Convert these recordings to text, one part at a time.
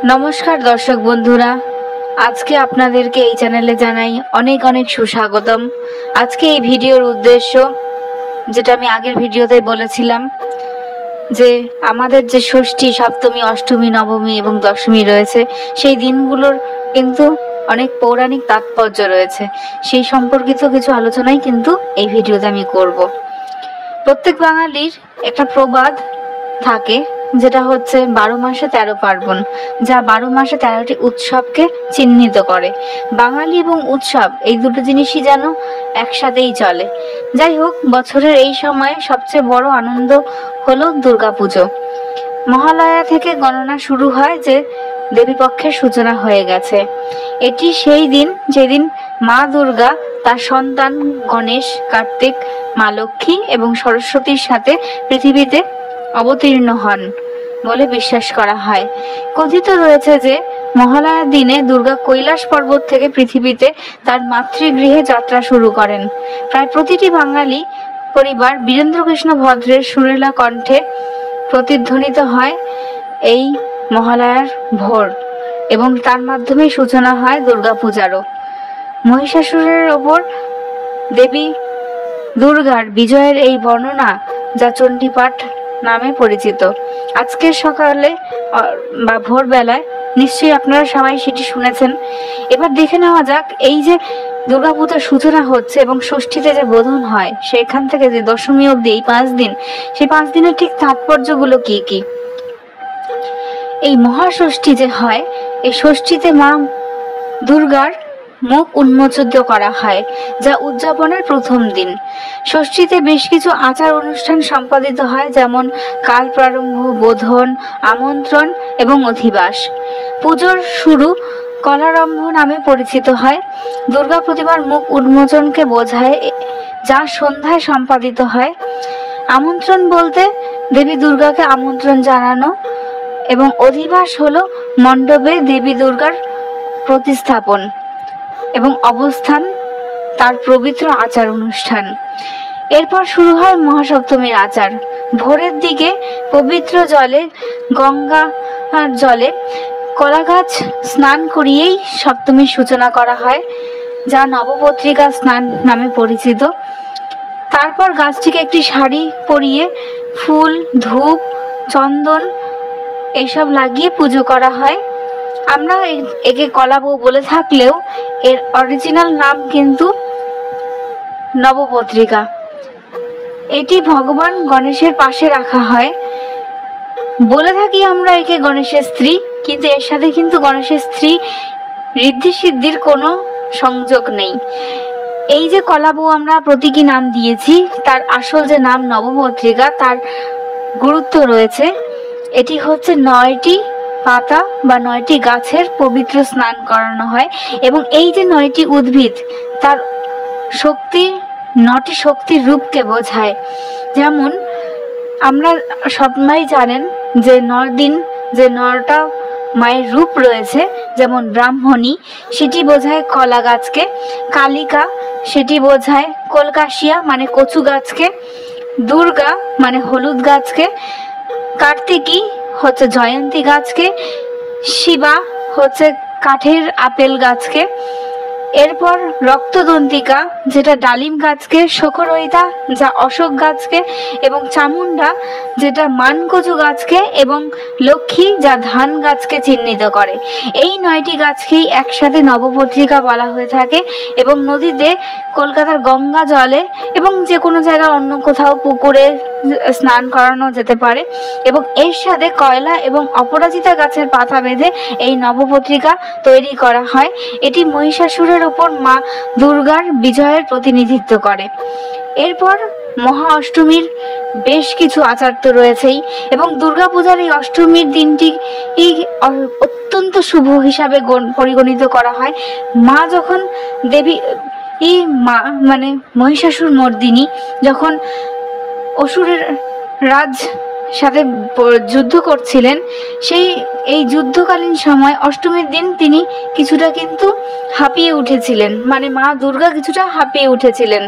নমস্কার দর্শক বন্ধুরা, আজকে আপনাদেরকে এই চ্যানেলে জানাই অনেক অনেক সুস্বাগতম। আজকে এই ভিডিওর উদ্দেশ্য, যেটা আমি আগের ভিডিওতে বলেছিলাম, যে আমাদের যে ষষ্ঠী, সপ্তমী, অষ্টমী, নবমী এবং দশমী রয়েছে, সেই দিনগুলোর কিন্তু অনেক পৌরাণিক তাৎপর্য রয়েছে। সেই সম্পর্কিত কিছু আলোচনাই কিন্তু এই ভিডিওতে আমি করব। প্রত্যেক বাঙালির একটা প্রবাদ থাকে, যেটা হচ্ছে 12 মাসে 13 পার্বণ, যা 12 মাসে 13টি উৎসবকে চিহ্নিত করে। বাঙালি এবং উৎসব এই দুটো জিনিসই যেন একসাথেই চলে। যাই হোক, বছরের এই সময়ে সবচেয়ে বড় আনন্দ হলো দুর্গাপুজো। মহালয়া থেকে গণনা শুরু হয় যে দেবীপক্ষের সূচনা হয়ে গেছে। এটি সেই দিন যেদিন মা দুর্গা তার সন্তান গণেশ, কার্তিক, মা লক্ষ্মী এবং সরস্বতীর সাথে পৃথিবীতে অবতীর্ণ হন বলে বিশ্বাস করা হয়। কথিত রয়েছে যে মহালয়ার দিনে দুর্গা কৈলাস পর্বত থেকে পৃথিবীতে তার মাতৃগৃহে যাত্রা শুরু করেন। প্রায় প্রতিটি বাঙালি পরিবার বীরেন্দ্রকৃষ্ণ ভদ্রের সুরেলা কণ্ঠে প্রতিধ্বনিত হয় এই মহালয়ার ভোর, এবং তার মাধ্যমে সূচনা হয় দুর্গাপূজারও। মহিষাসুরের ওপর দেবী দুর্গার বিজয়ের এই বর্ণনা, যা চণ্ডীপাঠ নামে পরিচিত। আজকের সকালে বা ভোরবেলায় নিশ্চয়ই আপনারা সবাই সেটি শুনেছেন। এবার দেখে নেওয়া যাক, এই যে দুর্গাপূজার সূচনা হচ্ছে এবং ষষ্ঠীতে যে বোধন হয়, সেখান থেকে যে দশমী অবধি এই 5 দিন, সেই 5 দিনের ঠিক তাৎপর্যগুলো কি কি। এই মহাষষ্ঠী যে হয়, এই ষষ্ঠীতে মা দুর্গার মুখ উন্মোচিত করা হয়, যা উদযাপনের প্রথম দিন। ষষ্ঠীতে বেশ কিছু আচার অনুষ্ঠান সম্পাদিত হয়, যেমন কাল প্রারম্ভ, বোধন, আমন্ত্রণ এবং অধিবাস। পুজোর শুরু কলারম্ভ নামে পরিচিত হয়। দুর্গা প্রতিমার মুখ উন্মোচনকে বোঝায়, যা সন্ধ্যায় সম্পাদিত হয়। আমন্ত্রণ বলতে দেবী দুর্গাকে আমন্ত্রণ জানানো, এবং অধিবাস হলো মণ্ডপে দেবী দুর্গার প্রতিস্থাপন এবং অবস্থান, তার পবিত্র আচার অনুষ্ঠান। এরপর শুরু হয় মহাসপ্তমীর আচার। ভোরের দিকে পবিত্র জলে, গঙ্গার জলে কলা গাছ স্নান করিয়েই সপ্তমীর সূচনা করা হয়, যা নবপত্রিকা স্নান নামে পরিচিত। তারপর গাছটিকে একটি শাড়ি পরিয়ে ফুল, ধূপ, চন্দন এইসব লাগিয়ে পুজো করা হয়। আমরা একে কলা বউ বলে থাকলেও এর অরিজিনাল নাম কিন্তু নবপত্রিকা। এটি ভগবান গণেশের পাশে রাখা হয়। বলে থাকি আমরা একে গণেশের স্ত্রী, কিন্তু এর সাথে কিন্তু গণেশের স্ত্রী ঋদ্ধি সিদ্ধির কোনো সংযোগ নেই। এই যে কলা বউ আমরা প্রতীকী নাম দিয়েছি, তার আসল যে নাম নবপত্রিকা, তার গুরুত্ব রয়েছে। এটি হচ্ছে 9টি পাতা বা 9টি গাছের পবিত্র স্নান করানো হয়, এবং এই যে 9টি উদ্ভিদ, তার শক্তি, 9টি শক্তির রূপকে বোঝায়। যেমন আমরা সবাই জানেন যে 9 দিন যে 9টা মায়ের রূপ রয়েছে, যেমন ব্রাহ্মণী, সেটি বোঝায় কলা গাছকে। কালিকা, সেটি বোঝায় কলকাশিয়া মানে কচু গাছকে। দুর্গা মানে হলুদ গাছকে। কার্তিকী হচ্ছে জয়ন্তী গাছকে। শিবা হচ্ছে কাঠের আপেল গাছকে। এরপর রক্তদন্তিকা, যেটা ডালিম গাছকে। শোকরহিতা, যা অশোক গাছকে, এবং চামুন্ডা, যেটা মানকচু গাছকে, এবং লক্ষ্মী, যা ধান গাছকে চিহ্নিত করে। এই 9টি গাছকেই একসাথে নবপত্রিকা বলা হয়ে থাকে, এবং নদীতে, কলকাতার গঙ্গা জলে এবং যে কোনো জায়গায় অন্য কোথাও পুকুরে স্নান করানো যেতে পারে। এবং এর সাথে কয়লা এবং অপরাজিতা গাছের পাতা বেঁধে এই নবপত্রিকা তৈরি করা হয়। এটি মহিষাসুরের উপর মা দুর্গার বিজয়ের প্রতিনিধিত্ব করে। এরপর মহা অষ্টমীর বেশ কিছু আচার তো রয়েছেই, এবং দুর্গাপূজার এই অষ্টমীর দিনটি অত্যন্ত শুভ হিসাবে পরিগণিত করা হয়। মা যখন দেবী, মা মানে মহিষাসুর মর্দিনী যখন অসুরের রাজ সাথে যুদ্ধ করছিলেন, এই যুদ্ধকালীন সময় অষ্টমীর দিন তিনি কিছুটা কিন্তু হাঁপিয়ে উঠেছিলেন, মানে মা দুর্গা কিছুটা হাঁপিয়ে উঠেছিলেন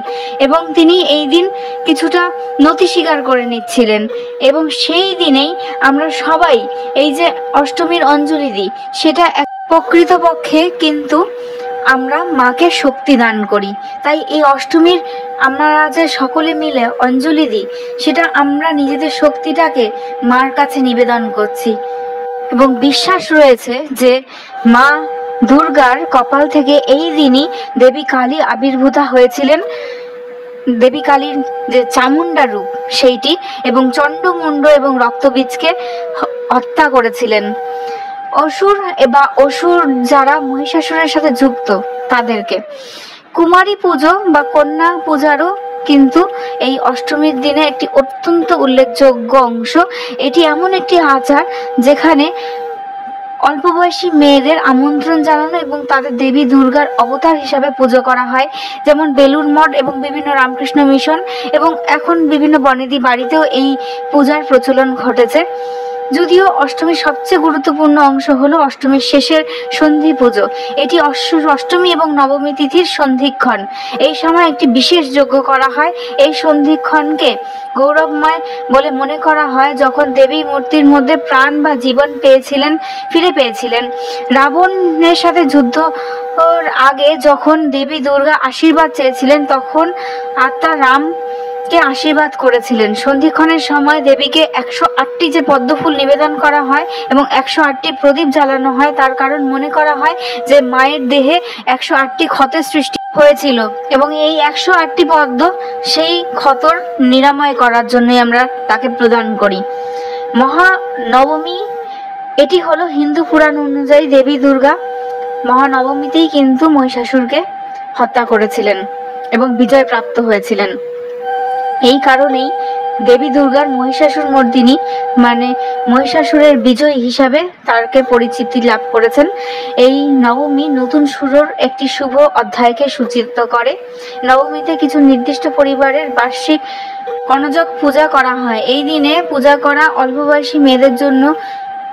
এবং তিনি এই দিন কিছুটা নতি স্বীকার করে নিচ্ছিলেন। এবং সেই দিনেই আমরা সবাই এই যে অষ্টমীর অঞ্জলি দিই, সেটা প্রকৃতপক্ষে কিন্তু আমরা মাকে শক্তি দান করি। তাই এই অষ্টমীর আমরা যে সকলে মিলে অঞ্জলি দিই, সেটা আমরা নিজেদের শক্তিটাকে মার কাছে নিবেদন করছি। এবং বিশ্বাস রয়েছে যে মা দুর্গার কপাল থেকে এই দিনই দেবী কালী আবির্ভূতা হয়েছিলেন, দেবী কালীর যে চামুন্ডা রূপ সেইটি, এবং চণ্ডমুণ্ড এবং রক্তবীজকে হত্যা করেছিলেন। অসুর যারা মহিষাসুরের সাথে যুক্ত, তাদেরকে কুমারী পুজো বা কন্যা পূজারও কিন্তু এই অষ্টমীর দিনে একটি অত্যন্ত উল্লেখযোগ্য অংশ। এটি এমন একটি আচার যেখানে অল্প বয়সী মেয়েদের আমন্ত্রণ জানানো এবং তাদের দেবী দুর্গার অবতার হিসাবে পুজো করা হয়। যেমন বেলুড় মঠ এবং বিভিন্ন রামকৃষ্ণ মিশন এবং এখন বিভিন্ন বনেদি বাড়িতেও এই পূজার প্রচলন ঘটেছে। যদিও অষ্টমীর সবচেয়ে গুরুত্বপূর্ণ অংশ হলো অষ্টমীর শেষের সন্ধি পুজো। এটি অষ্টমী এবং নবমী তিথির সন্ধিক্ষণ। এই সময় একটি বিশেষ যজ্ঞ করা হয়। এই সন্ধিক্ষণকে গৌরবময় বলে মনে করা হয়, যখন দেবী মূর্তির মধ্যে প্রাণ বা জীবন ফিরে পেয়েছিলেন। রাবণের সাথে যুদ্ধ আগে যখন দেবী দুর্গা আশীর্বাদ চেয়েছিলেন, তখন আত্মা রামকে আশীর্বাদ করেছিলেন। সন্ধিক্ষণের সময় দেবীকে 108টি যে পদ্মফুল নিবেদন করা হয় এবং 108টি প্রদীপ জ্বালানো হয়, তার কারণ মনে করা হয় যে মায়ের দেহে 108টি ক্ষতের সৃষ্টি হয়েছিল এবং এই 108টি পদ্ম সেই ক্ষতর নিরাময় করার জন্যই আমরা তাকে প্রদান করি। মহানবমী, এটি হলো হিন্দু পুরাণ অনুযায়ী দেবী দুর্গা মহানবমীতেই কিন্তু মহিষাসুরকে হত্যা করেছিলেন এবং বিজয় প্রাপ্ত হয়েছিলেন। এই কারণেই দেবী দুর্গার মহিষাসুর মর্দিনী, মানে মহিষাসুরের বিজয় হিসাবে তারকে পরিচিতি লাভ করেছেন। এই নবমী নতুন শুরুর একটি শুভ অধ্যায়কে সূচিত করে। নবমীতে কিছু নির্দিষ্ট পরিবারের বার্ষিক কনজক পূজা করা হয়। এই দিনে পূজা করা অল্প বয়সী মেয়েদের জন্য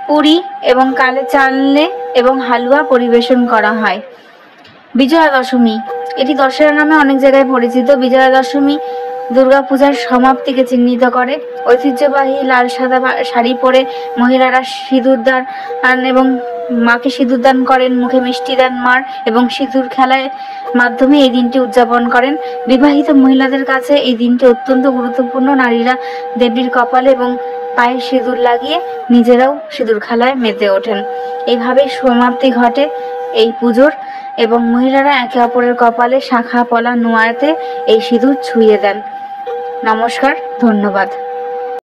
পুরি এবং কালে চাললে এবং হালুয়া পরিবেশন করা হয়। বিজয়া দশমী, এটি দশেরা নামে অনেক জায়গায় পরিচিত। বিজয়া দশমী দুর্গাপূজার সমাপ্তিকে চিহ্নিত করে। ঐতিহ্যবাহী লাল সাদা শাড়ি পরে মহিলারা সিঁদুর দান এবং মাকে সিঁদুর দান করেন, মুখে মিষ্টি দেন মার এবং সিঁদুর খেলার মাধ্যমে এই দিনটি উদযাপন করেন। বিবাহিত মহিলাদের কাছে এই দিনটি অত্যন্ত গুরুত্বপূর্ণ। নারীরা দেবীর কপালে এবং পায়ে সিঁদুর লাগিয়ে নিজেরাও সিঁদুর খেলায় মেতে ওঠেন। এইভাবে সমাপ্তি ঘটে এই পুজোর এবং মহিলারা একে অপরের কপালে শাখা পলা নোয়াতে এই সিঁদুর ছুঁয়ে দেন। নমস্কার, ধন্যবাদ।